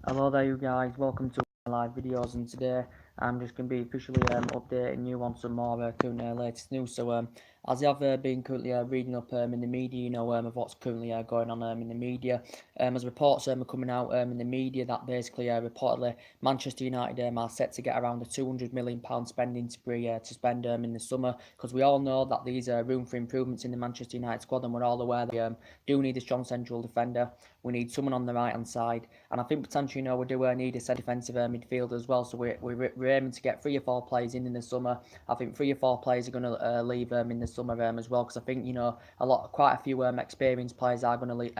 Hello there you guys, welcome to my live videos, and today I'm just going to be officially updating you on some more current latest news. So as you have been currently reading up in the media, of what's currently going on in the media, as reports are coming out in the media that basically reportedly Manchester United are set to get around a £200 million spending spree to spend in the summer, because we all know that these are room for improvements in the Manchester United squad, and we're all aware that we do need a strong central defender. We need someone on the right hand side, and I think potentially we do need a set defensive midfielder as well. So we're aiming to get 3 or 4 players in the summer. I think 3 or 4 players are going to leave in the summer as well, because I think quite a few experienced players are going to leave.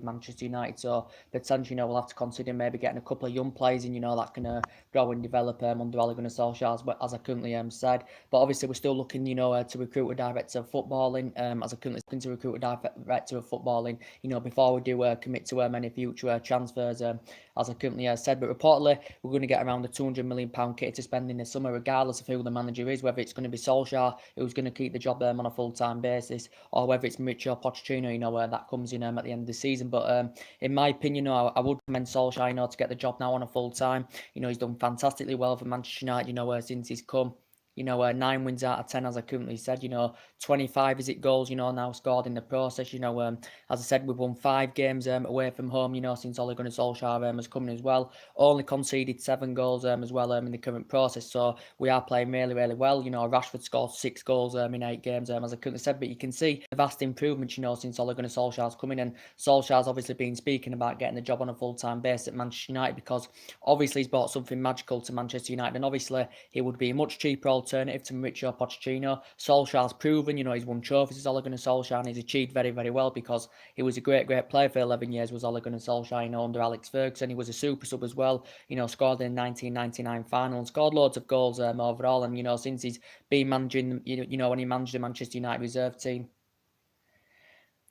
Manchester United. So potentially we'll have to consider maybe getting a couple of young players in that can grow and develop under Ole Gunnar Solskjaer, as I currently said. But obviously we're still looking to recruit a director of footballing, as I currently looking to recruit a director of footballing before we do commit to any future transfers, as I currently said. But reportedly, we're going to get around a £200 million kit to spend in the summer, regardless of who the manager is, whether it's going to be Solskjaer, who's going to keep the job on a full-time basis, or whether it's Mauricio Pochettino, that comes in at the end of the season. But in my opinion, I would recommend Solskjaer, to get the job now on a full-time. He's done fantastically well for Manchester United, since he's come. 9 wins out of 10, as I currently said. 25 goals, now scored in the process. As I said, we've won 5 games away from home, since Ole Gunnar Solskjaer has come in as well. Only conceded 7 goals as well in the current process. So we are playing really, really well. Rashford scored 6 goals in 8 games, as I currently said. But you can see the vast improvement, since Ole Gunnar Solskjaer's come in. And Solskjaer's obviously been speaking about getting the job on a full-time basis at Manchester United, because obviously he's brought something magical to Manchester United, and obviously he would be a much cheaper alternative to Mauricio Pochettino. Solskjaer's proven, he's won trophies as Ole Gunnar Solskjaer, and he's achieved very, very well, because he was a great, great player for 11 years, was Ole Gunnar Solskjaer, under Alex Ferguson. He was a super sub as well, scored in the 1999 final and scored loads of goals overall. And, since he's been managing, when he managed the Manchester United reserve team,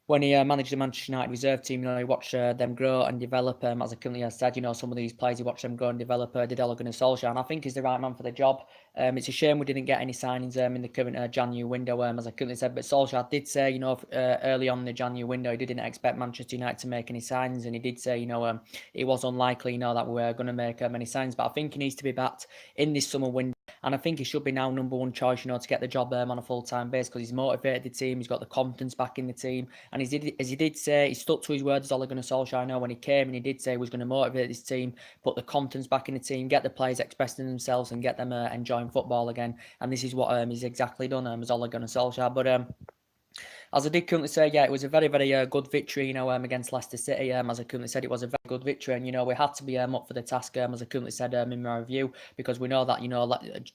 when he managed the Manchester United reserve team, he watched them grow and develop. As I currently said, some of these players, he watched them grow and develop. Did Ole Gunnar Solskjaer, and I think he's the right man for the job. It's a shame we didn't get any signings in the current January window, as I currently said. But Solskjaer did say, early on in the January window, he didn't expect Manchester United to make any signings, and he did say, it was unlikely, that we were going to make many signings. But I think he needs to be backed in this summer window. And I think he should be now number one choice, to get the job on a full-time basis, because he's motivated the team, he's got the confidence back in the team, and as he did say, he stuck to his words as Ole Gunnar Solskjaer when he came, and he did say he was going to motivate his team, put the confidence back in the team, get the players expressing themselves, and get them enjoying football again. And this is what he's exactly done as Ole Gunnar Solskjaer. But as I did currently say, yeah, it was a very, very good victory, against Leicester City. As I currently said, it was a very good victory, and we had to be up for the task, as I currently said in my review, because we know that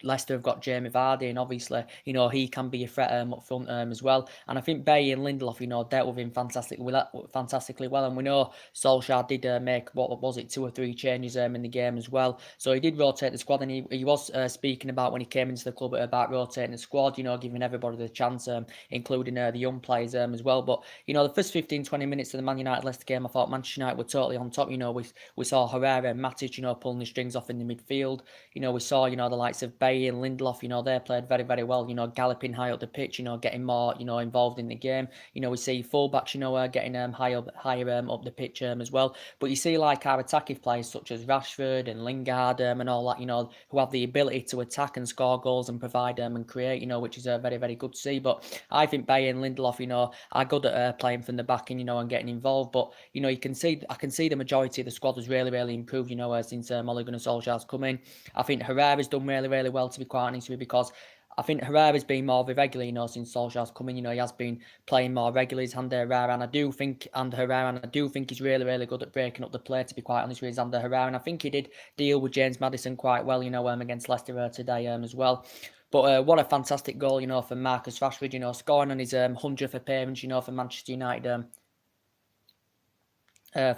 Leicester have got Jamie Vardy, and obviously he can be a threat up front as well. And I think Bailly and Lindelof, dealt with him fantastically well, and we know Solskjaer did make, what was it, 2 or 3 changes in the game as well. So he did rotate the squad, and he was speaking about, when he came into the club, about rotating the squad, giving everybody the chance, including the young players as well. But the first 15-20 minutes of the Man United Leicester game, I thought Manchester United were totally on top. We saw Herrera and Matic pulling the strings off in the midfield. We saw the likes of Bailly and Lindelof, they played very, very well, galloping high up the pitch, getting more involved in the game. We see fullbacks getting higher up the pitch as well. But you see like our attacking players such as Rashford and Lingard and all that, who have the ability to attack and score goals and provide and create, which is very, very good to see. But I think Bailly and Lindelof, are good at playing from the back and getting involved. But I can see the majority of the squad has really, really improved, since Ole Gunnar Solskjaer's come in. I think Herrera's done really, really well, to be quite honest with you, because I think Herrera's been more of a regular, since Solskjaer's come in. He has been playing more regularly as Ander Herrera, and I do think he's really, really good at breaking up the play, to be quite honest with you, Ander Herrera. And I think he did deal with James Maddison quite well, against Leicester today as well. But what a fantastic goal, for Marcus Rashford, scoring on his 100th appearance, for Manchester United.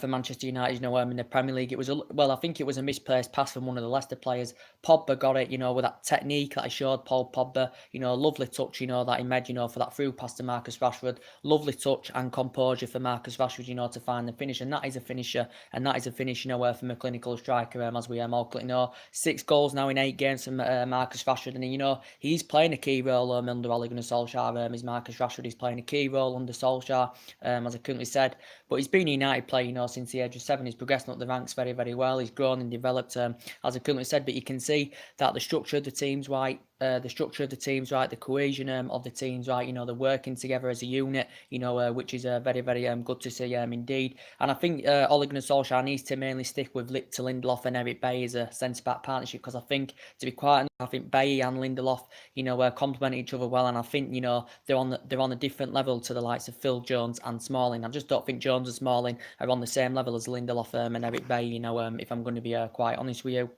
For Manchester United, in the Premier League. It was I think it was a misplaced pass from one of the Leicester players. Pogba got it, with that technique that he showed, Paul Pogba. Lovely touch, that he made, for that through pass to Marcus Rashford. Lovely touch and composure for Marcus Rashford, to find the finish, and that is a finisher, and that is a finish, from a clinical striker, as we all know. 6 goals now in 8 games from Marcus Rashford, and he's playing a key role under Ole Gunnar Solskjaer. Is Marcus Rashford is playing a key role under Solskjaer, as I currently said. But he's been a United player, you know, since the age of 7. He's progressing up the ranks very, very well. He's grown and developed, as I currently said. But you can see that the structure of the team's right. The cohesion of the team's right. You know, they're working together as a unit. You know, which is very, very good to see indeed. And I think Ole Gunnar Solskjaer needs to mainly stick with Victor Lindelof and Eric Bailly as a centre back partnership, because I think, to be quite honest, I think Bailly and Lindelof, you know, complement each other well, and I think, you know, they're on a different level to the likes of Phil Jones and Smalling. I just don't think Jones and Smalling are on the same level as Lindelof and Eric Bailly. You know, if I'm going to be quite honest with you,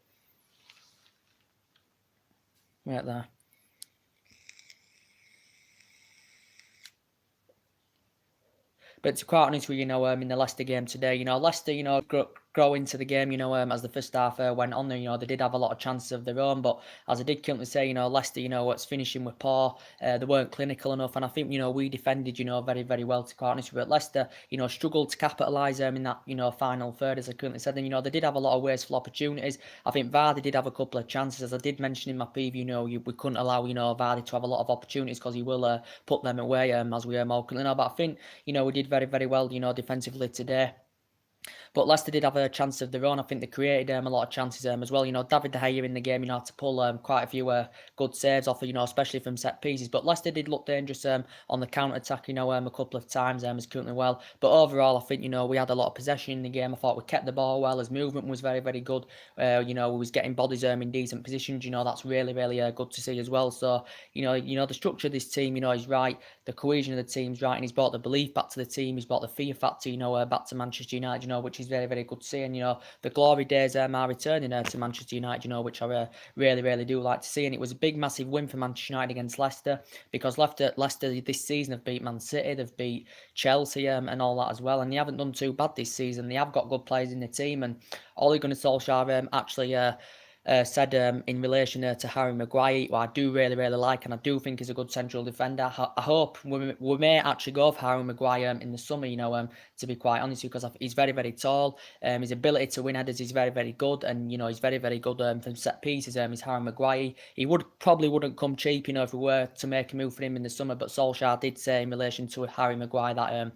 right there. But to be quite honest with you, in the Leicester game today, you know, Leicester, you know, grow into the game, you know, as the first half went on there, you know, they did have a lot of chances of their own, but as I did currently say, you know, Leicester, you know, what's finishing with poor, they weren't clinical enough, and I think, you know, we defended, you know, very, very well, to be quite honest with you, but Leicester, you know, struggled to capitalise in that, you know, final third, as I currently said, and, you know, they did have a lot of wasteful opportunities. I think Vardy did have a couple of chances, as I did mention in my preview, you know, we couldn't allow, you know, Vardy to have a lot of opportunities, because he will put them away, as we all currently know, but I think, you know, we did very, very well, you know, defensively today. But Leicester did have a chance of their own. I think they created a lot of chances as well. You know, David De Gea in the game, you know, had to pull quite a few good saves off, you know, especially from set pieces. But Leicester did look dangerous on the counter-attack, you know, a couple of times as currently well. But overall, I think, you know, we had a lot of possession in the game. I thought we kept the ball well. His movement was very, very good. You know, we was getting bodies in decent positions. You know, that's really, really good to see as well. So, you know, the structure of this team, you know, is right. The cohesion of the team's right. And he's brought the belief back to the team. He's brought the fear factor, you know, back to Manchester United, you know, which is very, very good to see. And, you know, the glory days are returning to Manchester United, you know, which I really, really do like to see. And it was a big, massive win for Manchester United against Leicester, because Leicester this season have beat Man City, they've beat Chelsea and all that as well. And they haven't done too bad this season. They have got good players in the team. And Ole Gunnar Solskjaer actually said in relation to Harry Maguire, who I do really, really like, and I do think is a good central defender. I hope we may actually go for Harry Maguire in the summer, you know, to be quite honest, because he's very, very tall. His ability to win headers is very, very good, and, you know, he's very, very good from set pieces. Is Harry Maguire. He probably wouldn't come cheap, you know, if we were to make a move for him in the summer, but Solskjaer did say in relation to Harry Maguire that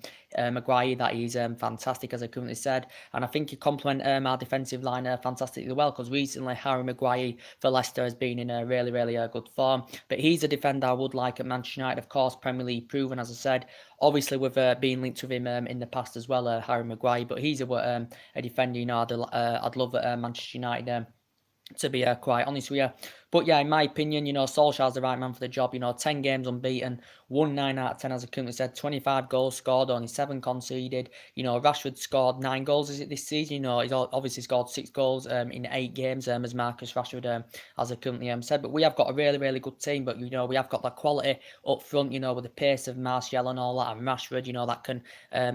Maguire that he's fantastic, as I currently said, and I think he complement our defensive line fantastically well, because recently Harry Maguire for Leicester has been in a really, really good form. But he's a defender I would like at Manchester United, of course, Premier League proven, as I said. Obviously, with being linked with him in the past as well, Harry Maguire. But he's a defender, you know, I'd love at Manchester United. To be quite honest with you. But yeah, in my opinion, you know, Solskjaer's the right man for the job. You know, 10 games unbeaten, won 9 out of 10, as I currently said, 25 goals scored, only 7 conceded. You know, Rashford scored 9 goals, is it, this season? You know, he's obviously scored 6 goals in 8 games, as Marcus Rashford, as I currently said. But we have got a really, really good team. But, you know, we have got that quality up front, you know, with the pace of Martial and all that, and Rashford, you know, that can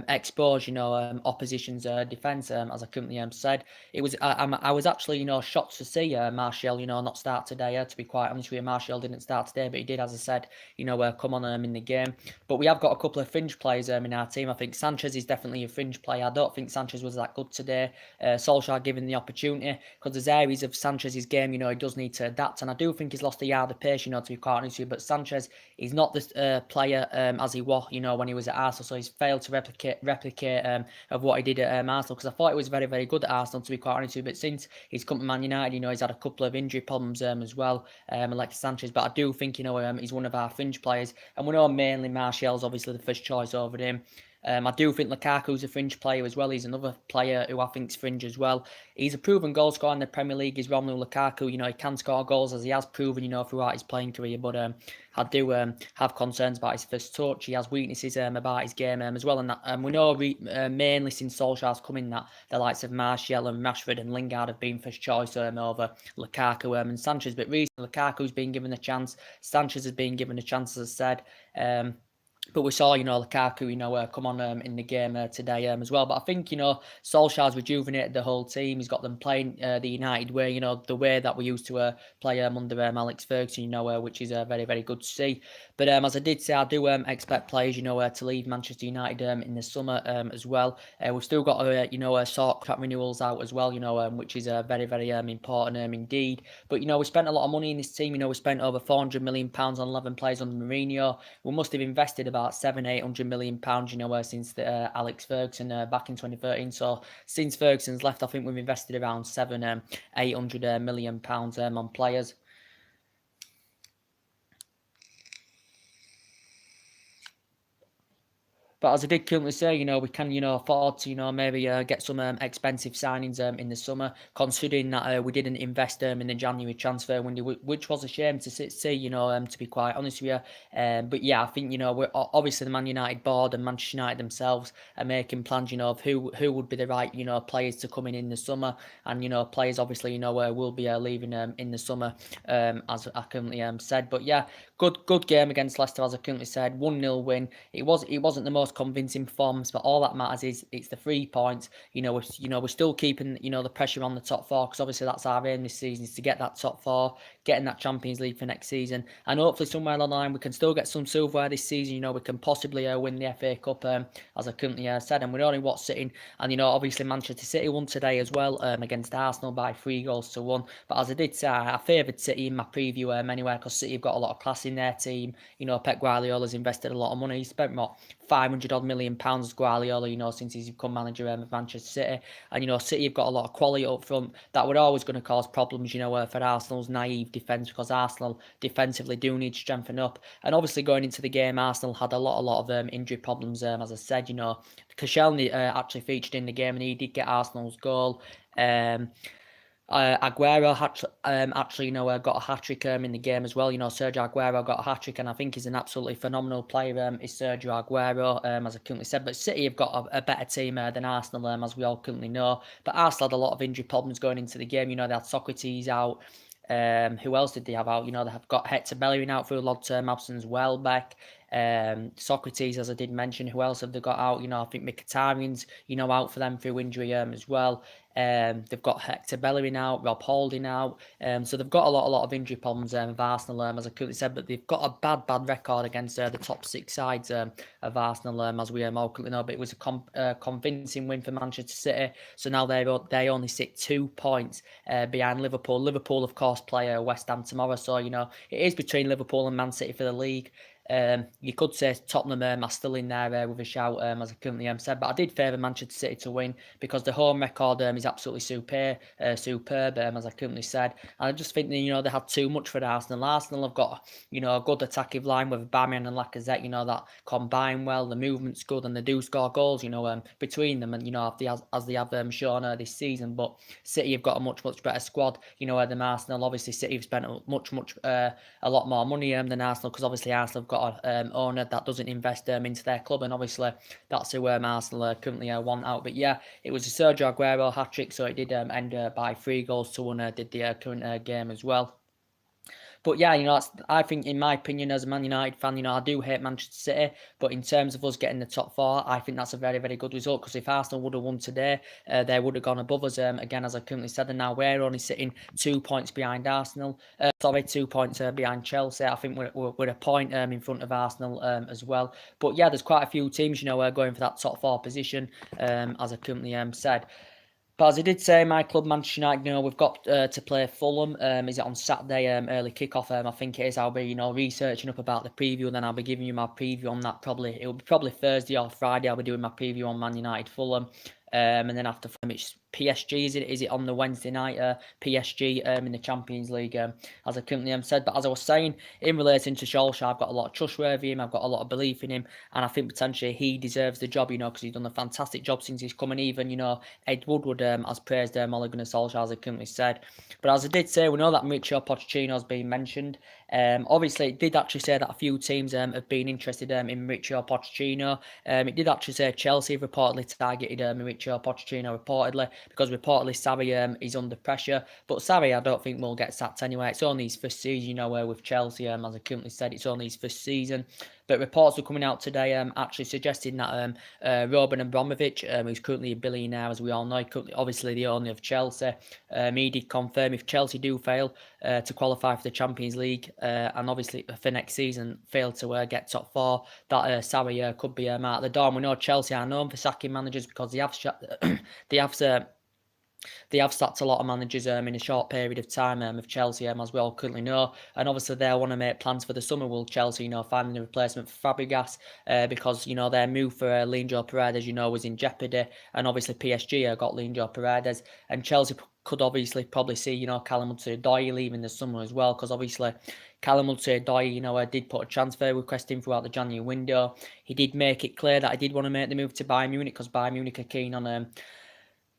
expose, you know, opposition's defence, as I currently said. It was, I was actually, you know, shocked to see Martial, you know, not start today. To be quite honest with you, Martial didn't start today, but he did, as I said, you know, come on in the game. But we have got a couple of fringe players in our team. I think Sanchez is definitely a fringe player. I don't think Sanchez was that good today. Solskjaer given the opportunity, because there's areas of Sanchez's game, you know, he does need to adapt, and I do think he's lost a yard of pace, you know, to be quite honest with you. But Sanchez is not the player as he was, you know, when he was at Arsenal, so he's failed to replicate of what he did at Arsenal, because I thought he was very, very good at Arsenal, to be quite honest with you. But since he's come to Man United, you know, he's had a couple of injury problems as well, Alexis Sanchez. But I do think, you know, he's one of our fringe players, and we know mainly Martial's obviously the first choice over him. I do think Lukaku's a fringe player as well. He's another player who I think's fringe as well. He's a proven goal scorer in the Premier League. Is Romelu Lukaku. You know, he can score goals, as he has proven, you know, throughout his playing career. But I do have concerns about his first touch. He has weaknesses about his game as well. And that we know mainly since Solskjaer's come in that the likes of Martial and Rashford and Lingard have been first choice over Lukaku and Sanchez. But recently Lukaku's been given a chance. Sanchez has been given a chance, as I said. But we saw, you know, Lukaku, you know, come on in the game today as well. But I think, you know, Solskjaer's rejuvenated the whole team. He's got them playing the United way, you know, the way that we used to play under Alex Ferguson, you know, which is very, very good to see. But as I did say, I do expect players, you know, to leave Manchester United in the summer as well. We've still got, you know, sort contract renewals out as well, you know, which is very, very important indeed. But, you know, we spent a lot of money in this team. You know, we spent over £400 million on 11 players under Mourinho. We must have invested about about £700-800 million, since Alex Ferguson back in 2013. So since Ferguson's left, I think we've invested around £700-800 million on players. But as I did currently say, we can, afford to, maybe get some expensive signings in the summer, considering that we didn't invest in the January transfer window, which was a shame to see, to be quite honest with you. But yeah, I think, we're obviously the Man United board and Manchester United themselves are making plans, of who would be the right, players to come in the summer, and players obviously, will be leaving in the summer, as I currently said. But yeah, good game against Leicester, as I currently said, 1-0 win. It wasn't the most convincing performance, but all that matters is it's the 3 points. We're still keeping the pressure on the top four, because obviously that's our aim this season, is to get that top four, getting that Champions League for next season, and hopefully somewhere along the line we can still get some silverware this season. We can possibly win the FA Cup, as I currently said, and we're only sitting, and obviously Manchester City won today as well against Arsenal by 3-1. But as I did say, I favoured City in my preview anyway, because City have got a lot of class in their team. Pep Guardiola's invested a lot of money. He spent what, £500 million Guardiola, since he's become manager of Manchester City. And, City have got a lot of quality up front that were always going to cause problems, for Arsenal's naive defence, because Arsenal defensively do need to strengthen up. And obviously going into the game, Arsenal had a lot of injury problems, as I said, Koscielny actually featured in the game, and he did get Arsenal's goal. Aguero actually, got a hat-trick in the game as well. Sergio Aguero got a hat-trick, and I think he's an absolutely phenomenal player, is Sergio Aguero, as I currently said. But City have got a better team than Arsenal, as we all currently know. But Arsenal had a lot of injury problems going into the game. They had Socrates out. Who else did they have out? They have got Hector Bellerin out for a long-term absence, Welbeck. Socrates, as I did mention. Who else have they got out? I think Mkhitaryan's, out for them through injury as well. They've got Hector Bellerin out, Rob Holding out. So they've got a lot of injury problems of Arsenal, as I currently said. But they've got a bad record against the top 6 sides of Arsenal, as we all currently know. But it was a convincing win for Manchester City. So now they only sit 2 points behind Liverpool. Liverpool, of course, play West Ham tomorrow. So, it is between Liverpool and Man City for the league. You could say Tottenham are still in there with a shout, as I currently said, but I did favour Manchester City to win, because the home record is absolutely superb, as I currently said. And I just think that, they had too much for Arsenal. Arsenal have got, a good attacking line with Aubameyang and Lacazette, that combine well. The movement's good, and they do score goals, between them, and as they have shown this season. But City have got a much better squad, than Arsenal. Obviously, City have spent a lot more money than Arsenal, because obviously Arsenal have got an owner that doesn't invest into their club, and obviously that's who Arsenal currently want out. But yeah, it was a Sergio Aguero hat-trick, so it did end by 3-1, did the current game as well. But yeah, I think, in my opinion, as a Man United fan, I do hate Manchester City. But in terms of us getting the top 4, I think that's a very, very good result. Because if Arsenal would have won today, they would have gone above us, again, as I currently said. And now we're only sitting 2 points behind Arsenal. 2 points behind Chelsea. I think we're a point in front of Arsenal as well. But yeah, there's quite a few teams, going for that top 4 position, as I currently said. But as I did say, my club, Manchester United, we've got to play Fulham. Is it on Saturday, early kickoff? I think it is. I'll be, researching up about the preview, and then I'll be giving you my preview on that. It'll be probably Thursday or Friday. I'll be doing my preview on Man United Fulham. And then after Fulham, it's PSG. Is it on the Wednesday night? PSG in the Champions League, as I currently said. But as I was saying, in relation to Solskjaer, I've got a lot of trustworthy in him. I've got a lot of belief in him, and I think potentially he deserves the job. Because he's done a fantastic job since he's come in. Even Ed Woodward has praised Ole Gunnar Solskjaer, as I currently said. But as I did say, we know that Mauricio Pochettino has been mentioned. Obviously, it did actually say that a few teams have been interested in Mauricio Pochettino. It did actually say Chelsea have reportedly targeted Mauricio Pochettino, because reportedly Sarri is under pressure. But Sarri, I don't think will get sacked anyway. It's only his first season, with Chelsea. As I currently said, it's only his first season. But reports were coming out today actually suggesting that Roman Abramovich, who's currently a billionaire, as we all know, obviously the owner of Chelsea, he did confirm if Chelsea do fail to qualify for the Champions League, and obviously for next season fail to get top 4, that Sarri could be out the door. And we know Chelsea are known for sacking managers, because they have they have sacked a lot of managers in a short period of time of Chelsea, as we all currently know. And obviously they want to make plans for the summer. Will Chelsea, finding a replacement for Fabregas because, their move for Leandro Paredes, was in jeopardy. And obviously PSG got Leandro Paredes. And Chelsea could obviously probably see, Callum Hudson-Odoi leaving this summer as well, because obviously Callum Hudson-Odoi, did put a transfer request in throughout the January window. He did make it clear that he did want to make the move to Bayern Munich, because Bayern Munich are keen on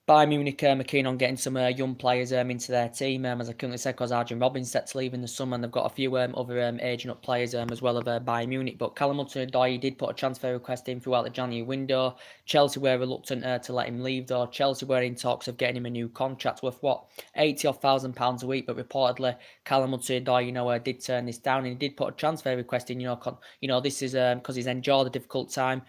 Bayern Munich are keen on getting some young players into their team, as I currently said, because Arjen Robben's set to leave in the summer, and they've got a few other aging up players as well of Bayern Munich. But Callum Hudson-Odoi did put a transfer request in throughout the January window. Chelsea were reluctant to let him leave, though. Chelsea were in talks of getting him a new contract worth, £80,000 a week, but reportedly Callum Hudson-Odoi, did turn this down, and he did put a transfer request in. This is because he's enjoyed a difficult time,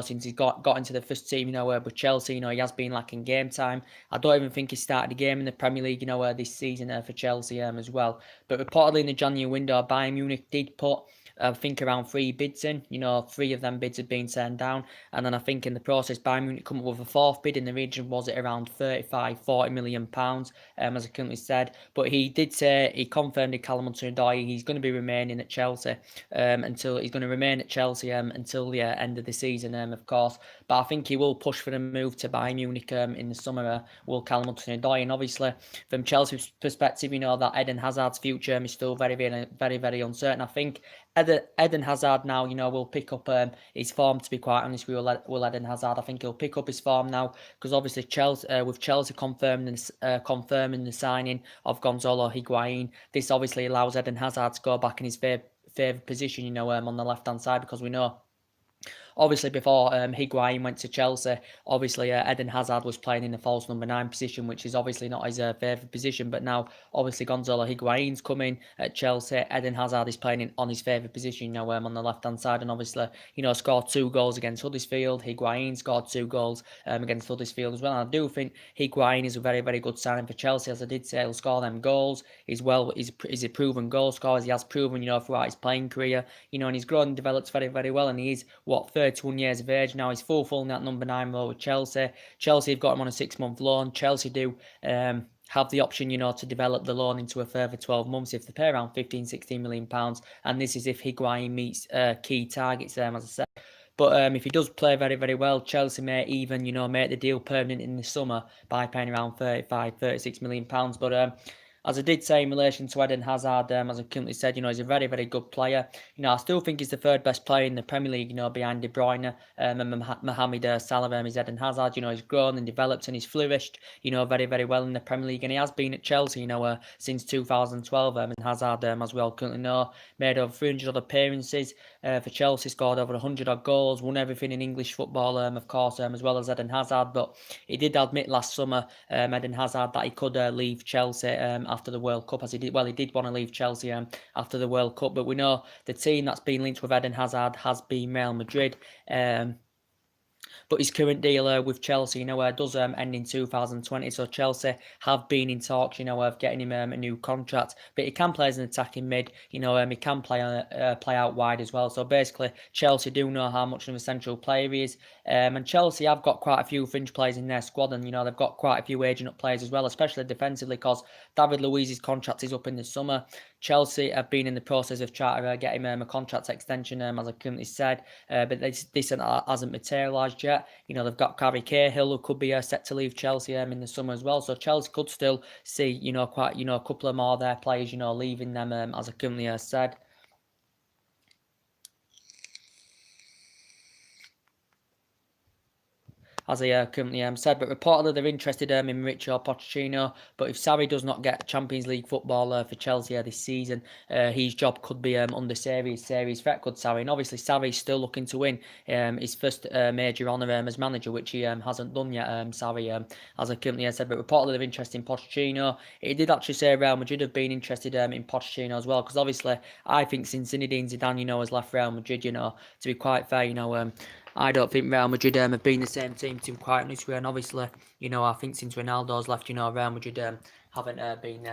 since he got into the first team, with Chelsea. He has been lacking game time. I don't even think he started a game in the Premier League, this season for Chelsea as well. But reportedly in the January window, Bayern Munich did put, I think, around 3 bids in. 3 of them bids had been turned down. And then I think in the process, Bayern Munich come up with a 4th bid in the region, was it around £40 million, as I currently said. But he did say, he confirmed in Callum Hudson-Odoi, he's going to be remaining at Chelsea until the end of the season, of course. But I think he will push for the move to Bayern Munich in the summer, will Callum Hudson-Odoi. And obviously, from Chelsea's perspective, that Eden Hazard's future is still very, very, very, very uncertain. I think Eden Hazard now, will pick up his form, to be quite honest with you. Will Eden Hazard, I think he'll pick up his form now, because obviously with Chelsea confirming the signing of Gonzalo Higuain, this obviously allows Eden Hazard to go back in his favoured position, on the left-hand side, because we know, obviously, before Higuain went to Chelsea, obviously Eden Hazard was playing in the false number 9 position, which is obviously not his favourite position. But now, obviously, Gonzalo Higuain's coming at Chelsea. Eden Hazard is playing on his favourite position, on the left-hand side. And obviously, scored 2 goals against Huddersfield. Higuain scored 2 goals against Huddersfield as well. And I do think Higuain is a very, very good signing for Chelsea. As I did say, he'll score them goals. He's a proven goal scorer. He has proven, throughout his playing career, and he's grown and developed very, very well. And he is, 31 years of age now. He's fulfilling that number 9 role with Chelsea. Chelsea have got him on a 6-month loan. Chelsea do have the option, to develop the loan into a further 12 months if they pay around £15-16 million. And this is if Higuain meets key targets, as I said. But if he does play very, very well, Chelsea may even, make the deal permanent in the summer by paying around £35-36 million. But as I did say in relation to Eden Hazard, as I currently said, he's a very, very good player. I still think he's the 3rd best player in the Premier League, behind De Bruyne and Mohamed Salah. Is Eden Hazard, he's grown and developed and he's flourished, very, very well in the Premier League. And he has been at Chelsea, since 2012. And Hazard, as we all currently know, made over 300 odd appearances for Chelsea, scored over 100 odd goals, won everything in English football, of course, as well as Eden Hazard. But he did admit last summer, Eden Hazard, that he could leave Chelsea after the World Cup, as he did want to leave Chelsea after the World Cup. But we know the team that's been linked with Eden Hazard has been Real Madrid. But his current deal with Chelsea, does end in 2020. So Chelsea have been in talks, of getting him a new contract. But he can play as an attacking mid. He can play out wide as well. So basically, Chelsea do know how much of a central player he is. And Chelsea have got quite a few fringe players in their squad, and they've got quite a few aging up players as well, especially defensively, because David Luiz's contract is up in the summer. Chelsea have been in the process of trying to get him a contract extension, as I currently said, but this hasn't materialised yet. They've got Gary Cahill, who could be set to leave Chelsea in the summer as well. So Chelsea could still see, quite, a couple of more of their players, leaving them, as I currently said. As I currently said, but reportedly they're interested in Mauricio Pochettino. But if Sarri does not get Champions League football for Chelsea this season, his job could be under serious threat, could Sarri. And obviously Sarri's still looking to win his first major honour as manager, which he hasn't done yet, Sarri, as I currently said. But reportedly they're interested in Pochettino. He did actually say Real Madrid have been interested in Pochettino as well, because obviously I think since Zinedine Zidane, has left Real Madrid, to be quite fair, I don't think Real Madrid have been the same team, to be quite honest with you. And obviously, I think since Ronaldo's left, Real Madrid haven't been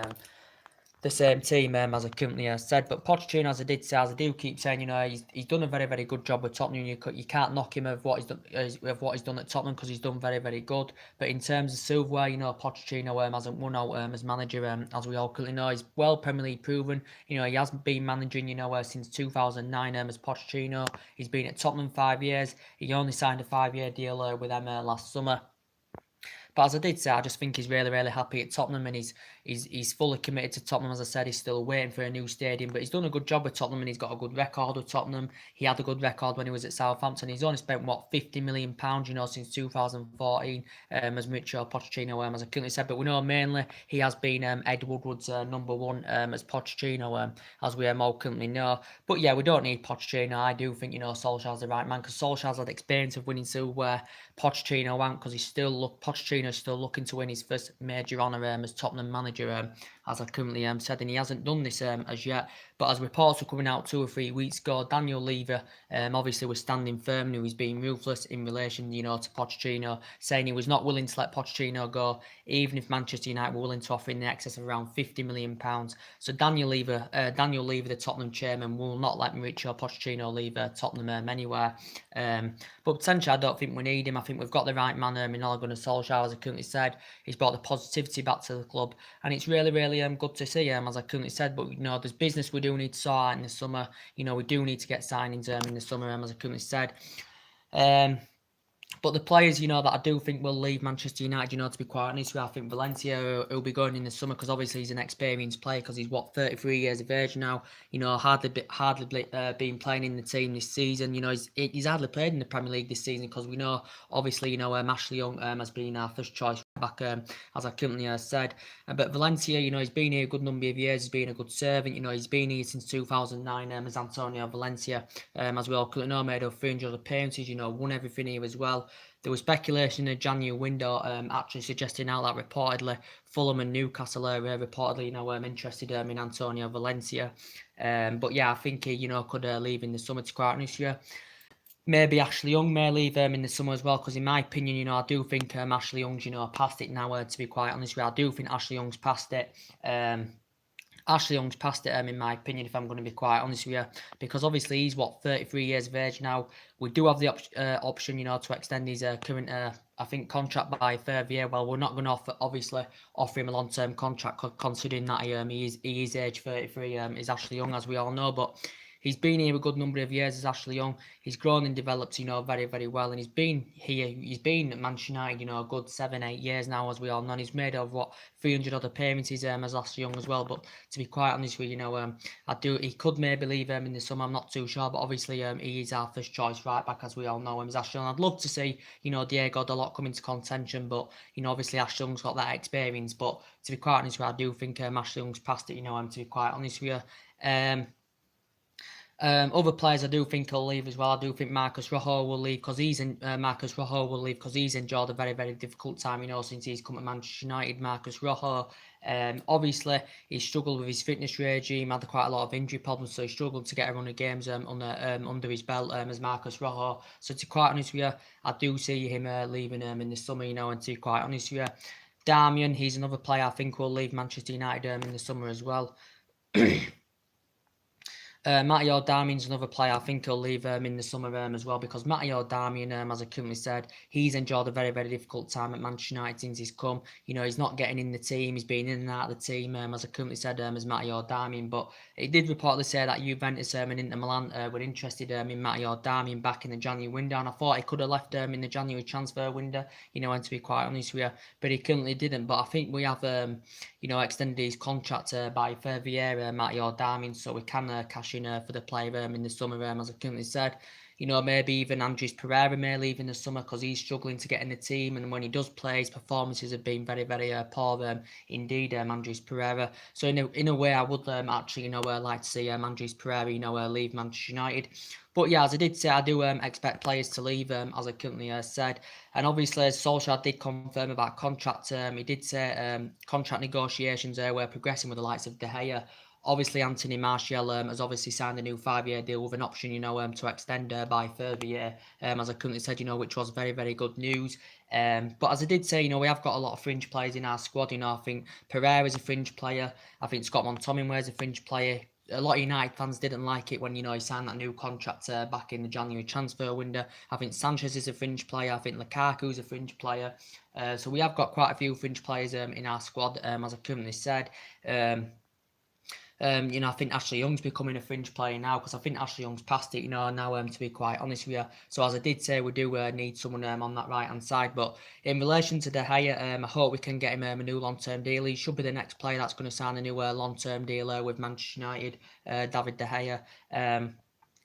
the same team as I currently said. But Pochettino, as I do keep saying, you know, he's done a very, very good job with Tottenham. You can't knock him of what he's done at Tottenham, because he's done very, very good. But in terms of silverware, you know, Pochettino hasn't won out as manager, as we all currently know. He's well Premier League proven. You know, he has been managing, you know, since 2009 as Pochettino. He's been at Tottenham 5 years. He only signed a 5-year deal with them last summer. But as I did say, I just think he's really, really happy at Tottenham, and he's fully committed to Tottenham. As I said, he's still waiting for a new stadium, but he's done a good job with Tottenham, and he's got a good record with Tottenham. He had a good record when he was at Southampton. He's only spent, what, £50 million, you know, since 2014, as Mauricio Pochettino, as I currently said. But we know mainly he has been Ed Woodward's number one as Pochettino, as we all currently know. But yeah, we don't need Pochettino. I do think, you know, Solskjaer's the right man, because Solskjaer's had experience of winning silverware. Pochettino won't, because Pochettino's still looking to win his first major honour as Tottenham manager, as I currently said, and he hasn't done this as yet. But as reports were coming out 2 or 3 weeks ago, Daniel Levy obviously was standing firm, and he was being ruthless in relation, you know, to Pochettino, saying he was not willing to let Pochettino go, even if Manchester United were willing to offer in the excess of around £50 million. So Daniel Levy, the Tottenham chairman, will not let Mauricio Pochettino leave Tottenham anywhere. But potentially, I don't think we need him. I think we've got the right man in Ole Gunnar Solskjaer, as I currently said. He's brought the positivity back to the club, and it's really, really good to see, as I currently said. But, you know, there's business we do need to sort out in the summer. You know, we do need to get signings in the summer, as I currently said. But the players, you know, that I do think will leave Manchester United, you know, to be quite honest with you, I think Valencia will be going in the summer, because obviously he's an experienced player, because he's, 33 years of age now. You know, hardly been playing in the team this season. You know, he's hardly played in the Premier League this season, because we know, obviously, you know, Ashley Young has been our first choice back, as I currently said. But Valencia, you know, he's been here a good number of years. He's been a good servant. You know, he's been here since 2009 as Antonio Valencia, as we all currently know, made over 300 appearances, you know, won everything here as well. There was speculation in the January window actually suggesting out that reportedly Fulham and Newcastle are reportedly, you know, interested in Antonio Valencia. But yeah, I think he, you know, could leave in the summer, to quite honest with you. Maybe Ashley Young may leave in the summer as well, because in my opinion, you know, I do think Ashley Young's, you know, past it now, to be quite honest with you. I do think Ashley Young's past it. Ashley Young's past it, in my opinion, if I'm going to be quite honest with you, because obviously he's, 33 years of age now. We do have the option, you know, to extend his current, I think, contract by a further year. Well, we're not going to offer him a long-term contract, considering that he is age 33, is Ashley Young, as we all know, but he's been here a good number of years as Ashley Young. He's grown and developed, you know, very, very well. And he's been at Manchester United, you know, a good 7-8 years now, as we all know. And he's made over, 300 odd appearances as Ashley Young as well. But to be quite honest with you, you know, he could maybe leave in the summer. I'm not too sure. But obviously, he is our first choice right back, as we all know him as Ashley Young. I'd love to see, you know, Diego Dalot come into contention. But, you know, obviously Ashley Young's got that experience. But to be quite honest with you, I do think Ashley Young's past it, you know, to be quite honest with you. Other players I do think will leave as well. I do think Marcos Rojo will leave, because he's enjoyed a very, very difficult time, you know, since he's come to Manchester United. Marcos Rojo, obviously he struggled with his fitness regime, had quite a lot of injury problems, so he struggled to get a run of games under his belt as Marcos Rojo. So to be quite honest with you, I do see him leaving in the summer, you know, and to be quite honest with you, Darmian, he's another player I think will leave Manchester United in the summer as well. Matteo Darmian's another player I think he'll leave in the summer as well, because Matteo Darmian, as I currently said, he's enjoyed a very, very difficult time at Manchester United since he's come. You know, he's not getting in the team. He's been in and out of the team, as I currently said, as Matteo Darmian. But it did reportedly say that Juventus and Inter Milan were interested in Matteo Darmian back in the January window, and I thought he could have left in the January transfer window, you know, and to be quite honest with you, but he currently didn't. But I think we have, you know, extended his contract by a further year, Matteo Darmian, so we can cash in for the player in the summer, as I currently said. You know, maybe even Andres Pereira may leave in the summer, because he's struggling to get in the team, and when he does play, his performances have been very, very poor indeed, Andres Pereira. So in a way, I would actually, you know, like to see Andres Pereira, you know, leave Manchester United. But yeah, as I did say, I do expect players to leave, as I currently said. And obviously, as Solskjaer did confirm about contract, he did say contract negotiations were progressing with the likes of De Gea. obviously Anthony Martial has obviously signed a new 5-year deal with an option, to extend by a further year, as I currently said, which was very, very good news. But as I did say, we have got a lot of fringe players in our squad. I think Pereira's a fringe player. I think Scott McTominay's a fringe player. A lot of United fans didn't like it when, he signed that new contract back in the January transfer window. I think Sanchez is a fringe player. I think Lukaku's a fringe player. So we have got quite a few fringe players in our squad, as I currently said. I think Ashley Young's becoming a fringe player now, because I think Ashley Young's past it, now, to be quite honest with you. So as I did say, we do need someone on that right-hand side. But in relation to De Gea, I hope we can get him a new long-term deal. He should be the next player that's going to sign a new long-term deal with Manchester United, David De Gea.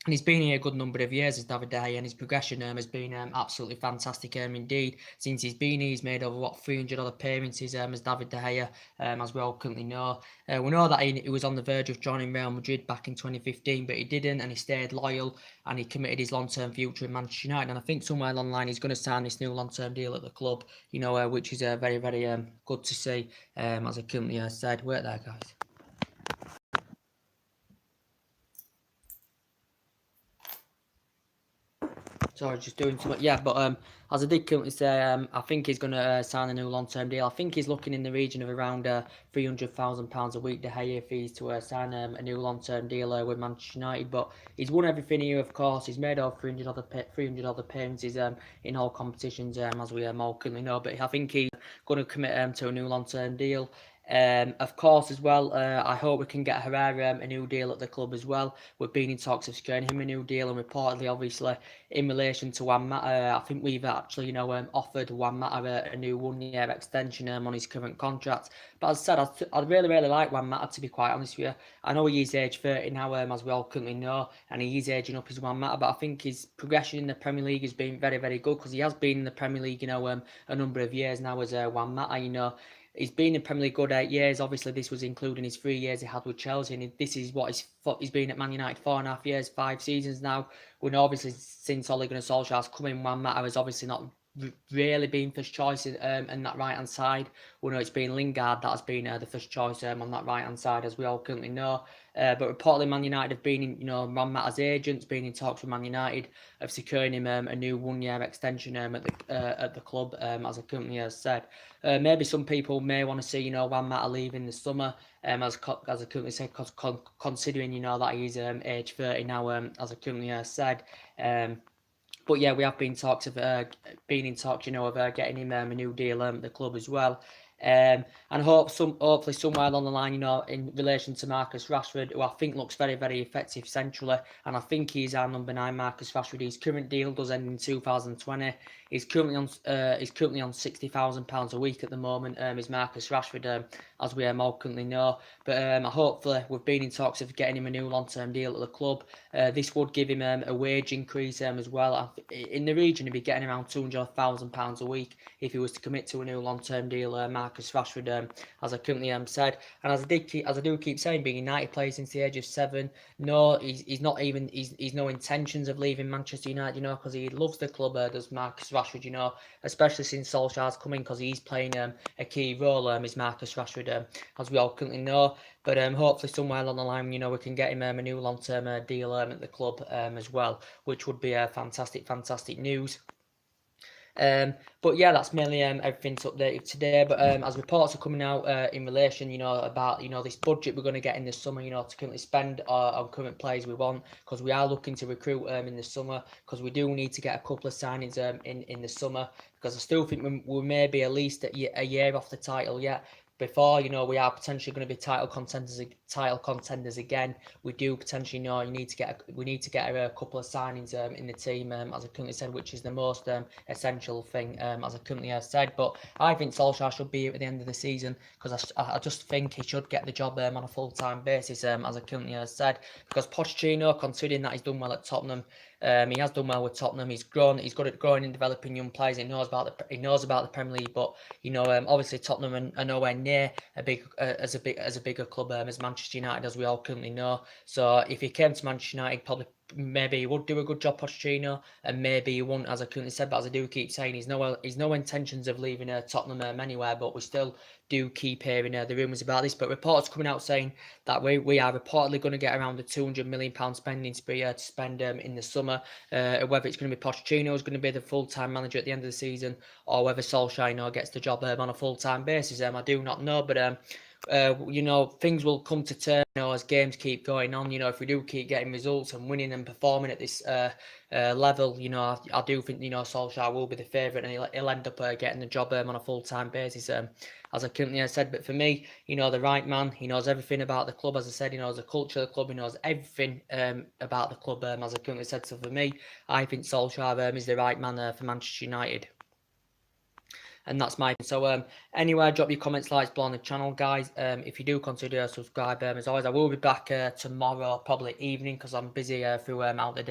And he's been here a good number of years as David De Gea, and his progression has been absolutely fantastic indeed. Since he's been here, he's made over 300 odd appearances as David De Gea, as we all currently know. We know that he was on the verge of joining Real Madrid back in 2015, but he didn't, and he stayed loyal, and he committed his long-term future in Manchester United. And I think somewhere along the line he's going to sign this new long-term deal at the club, which is very, very good to see, as I currently said. Wait there, guys. Sorry, just doing too much. Yeah, but as I did currently say, I think he's going to sign a new long-term deal. I think he's looking in the region of around £300,000 a week, De Gea, fees to sign a new long-term deal with Manchester United. But he's won everything here, of course. He's made over 300 other appearances in all competitions, as we all currently know. But I think he's going to commit to a new long-term deal. Of course, as well, I hope we can get Herrera a new deal at the club as well. We've been in talks of securing him a new deal, and reportedly, obviously, in relation to Juan Mata, I think we've actually, offered Juan Mata a new 1-year extension on his current contract. But as I said, I'd really, really like Juan Mata, to be quite honest with you. I know he is age 30 now, as we all currently know, and he is aging up as Juan Mata, but I think his progression in the Premier League has been very, very good, because he has been in the Premier League, a number of years now as Juan Mata, He's been in Premier League good 8 years. Obviously, this was including his 3 years he had with Chelsea, and this is what he's been at Man United 4.5 years, 5 seasons now. We know, obviously, since Ole Gunnar Solskjaer's come in, Juan Mata has obviously not really been first choice in that right-hand side. We know it's been Lingard that has been the first choice on that right-hand side, as we all currently know. But reportedly, Man United have been in, Juan Mata's agents, been in talks with Man United of securing him a new 1-year extension at the club, as I currently said. Maybe some people may want to see, Juan Mata leave in the summer, as I currently said, considering, that he's age 30 now, as I currently said. But yeah, we have been in talks of getting him a new deal at the club as well. And hopefully somewhere along the line, in relation to Marcus Rashford, who I think looks very, very effective centrally, and I think he's our number 9, Marcus Rashford. His current deal does end in 2020. He's currently on £60,000 a week at the moment. Is Marcus Rashford, as we all currently know. But hopefully we've been in talks of getting him a new long-term deal at the club. This would give him a wage increase as well. In the region, he'd be getting around £200,000 a week if he was to commit to a new long-term deal. Marcus Rashford, as I currently said, and as I do keep saying, being United player since the age of 7. No, he's no intentions of leaving Manchester United, because he loves the club. Does Marcus Rashford, especially since Solskjaer's come in, because he's playing a key role. Is Marcus Rashford, as we all currently know. But hopefully somewhere along the line, we can get him a new long-term deal at the club as well, which would be fantastic news. But yeah, that's mainly everything's updated today. But as reports are coming out in relation, about this budget we're going to get in the summer, to currently spend on current players we want, because we are looking to recruit in the summer, because we do need to get a couple of signings in the summer, because I still think we may be at least a year off the title yet. Before, we are potentially going to be title contenders again. We do potentially we need to get a couple of signings in the team, as I currently said, which is the most essential thing, as I currently said. But I think Solskjaer should be here at the end of the season, because I just think he should get the job on a full-time basis, as I currently said. Because Pochettino, considering that he's done well at Tottenham, he has done well with Tottenham. He's good at growing and developing young players. He knows about the Premier League, but obviously Tottenham are nowhere near as a bigger club as Manchester United, as we all currently know. So if he came to Manchester United, maybe he would do a good job, Pochettino, and maybe he won't, as I currently said. But as I do keep saying, he's no intentions of leaving Tottenham anywhere. But we still do keep hearing the rumours about this. But reports coming out saying that we are reportedly going to get around the £200 million spending spree to spend in the summer. Whether it's going to be Pochettino who's going to be the full-time manager at the end of the season, or whether Solskjaer gets the job on a full-time basis, I do not know. But things will come to turn as games keep going on. If we do keep getting results and winning and performing at this level, I do think Solskjaer will be the favourite, and he'll end up getting the job on a full-time basis. As I currently said, but for me, the right man. He knows everything about the club. As I said, he knows the culture of the club. He knows everything about the club. As I currently said, so for me, I think Solskjaer is the right man for Manchester United. And that's my opinion. So anyway, drop your comments, likes below on the channel, guys. If you do consider subscribe, as always, I will be back tomorrow, probably evening, because I'm busy throughout the day.